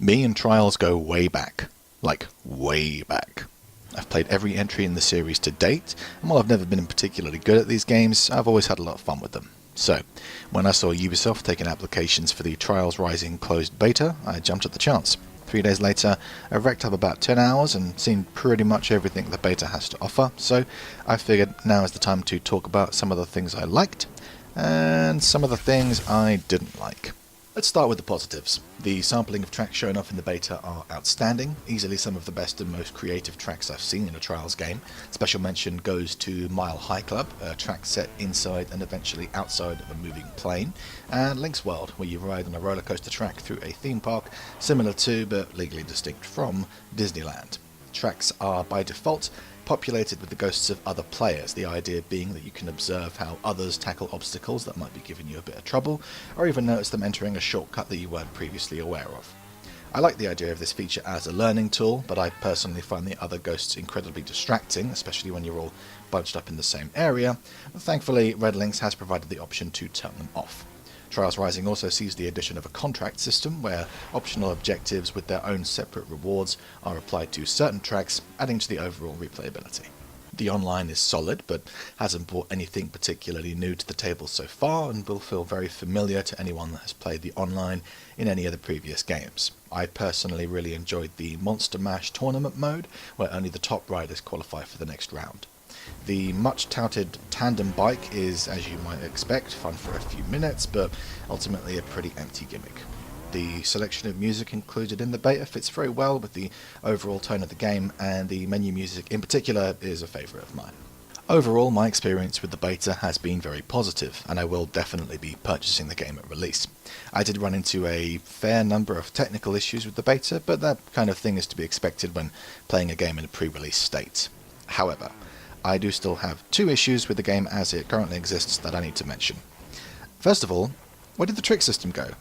Me and Trials go way back. Like, way back. I've played every entry in the series to date, and while I've never been particularly good at these games, I've always had a lot of fun with them. So, when I saw Ubisoft taking applications for the Trials Rising closed beta, I jumped at the chance. 3 days later, I racked up about 10 hours and seen pretty much everything the beta has to offer, so I figured now is the time to talk about some of the things I liked, and some of the things I didn't like. Let's start with the positives. The sampling of tracks shown off in the beta are outstanding, easily some of the best and most creative tracks I've seen in a Trials game. Special mention goes to Mile High Club, a track set inside and eventually outside of a moving plane, and Link's World, where you ride on a roller coaster track through a theme park similar to, but legally distinct from, Disneyland. Tracks are by default populated with the ghosts of other players, the idea being that you can observe how others tackle obstacles that might be giving you a bit of trouble, or even notice them entering a shortcut that you weren't previously aware of. I like the idea of this feature as a learning tool, but I personally find the other ghosts incredibly distracting, especially when you're all bunched up in the same area. Thankfully, Red Links has provided the option to turn them off. Trials Rising also sees the addition of a contract system where optional objectives with their own separate rewards are applied to certain tracks, adding to the overall replayability. The online is solid, but hasn't brought anything particularly new to the table so far, and will feel very familiar to anyone that has played the online in any of the previous games. I personally really enjoyed the Monster Mash tournament mode, where only the top riders qualify for the next round. The much touted tandem bike is, as you might expect, fun for a few minutes, but ultimately a pretty empty gimmick. The selection of music included in the beta fits very well with the overall tone of the game, and the menu music in particular is a favourite of mine. Overall, my experience with the beta has been very positive, and I will definitely be purchasing the game at release. I did run into a fair number of technical issues with the beta, but that kind of thing is to be expected when playing a game in a pre-release state. However, I do still have 2 issues with the game as it currently exists that I need to mention. First of all, where did the trick system go?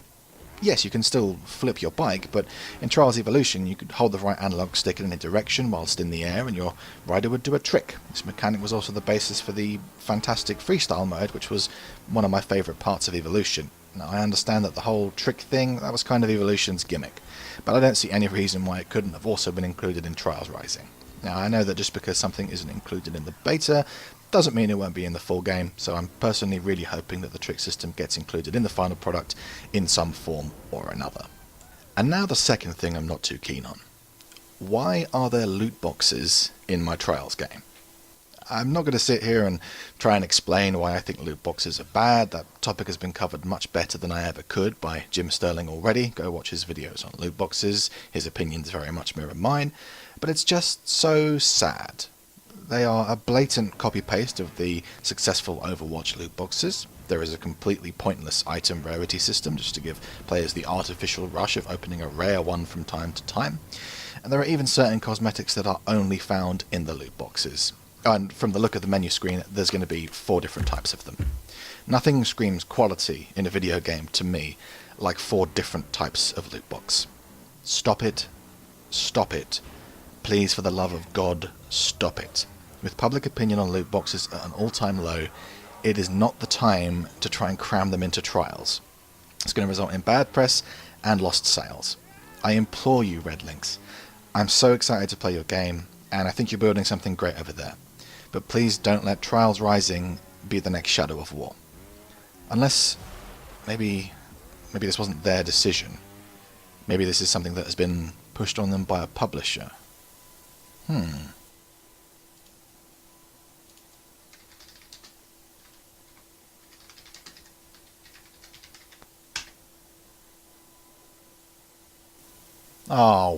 Yes, you can still flip your bike, but in Trials Evolution you could hold the right analog stick in any direction whilst in the air and your rider would do a trick. This mechanic was also the basis for the fantastic freestyle mode, which was one of my favourite parts of Evolution. Now, I understand that the whole trick thing, that was kind of Evolution's gimmick, but I don't see any reason why it couldn't have also been included in Trials Rising. Now, I know that just because something isn't included in the beta doesn't mean it won't be in the full game, so I'm personally really hoping that the trick system gets included in the final product in some form or another. And now the second thing I'm not too keen on. Why are there loot boxes in my Trials game? I'm not going to sit here and try and explain why I think loot boxes are bad. That topic has been covered much better than I ever could by Jim Sterling already. Go watch his videos on loot boxes. His opinions very much mirror mine. But it's just so sad. They are a blatant copy-paste of the successful Overwatch loot boxes. There is a completely pointless item rarity system just to give players the artificial rush of opening a rare one from time to time. And there are even certain cosmetics that are only found in the loot boxes. And from the look of the menu screen, there's going to be 4 different types of them. Nothing screams quality in a video game to me like 4 different types of loot box. Stop it. Stop it. Please, for the love of God, stop it. With public opinion on loot boxes at an all-time low, it is not the time to try and cram them into Trials. It's going to result in bad press and lost sales. I implore you, Red Links. I'm so excited to play your game, and I think you're building something great over there. But please don't let Trials Rising be the next Shadow of War. Unless, maybe this wasn't their decision. Maybe this is something that has been pushed on them by a publisher. Oh,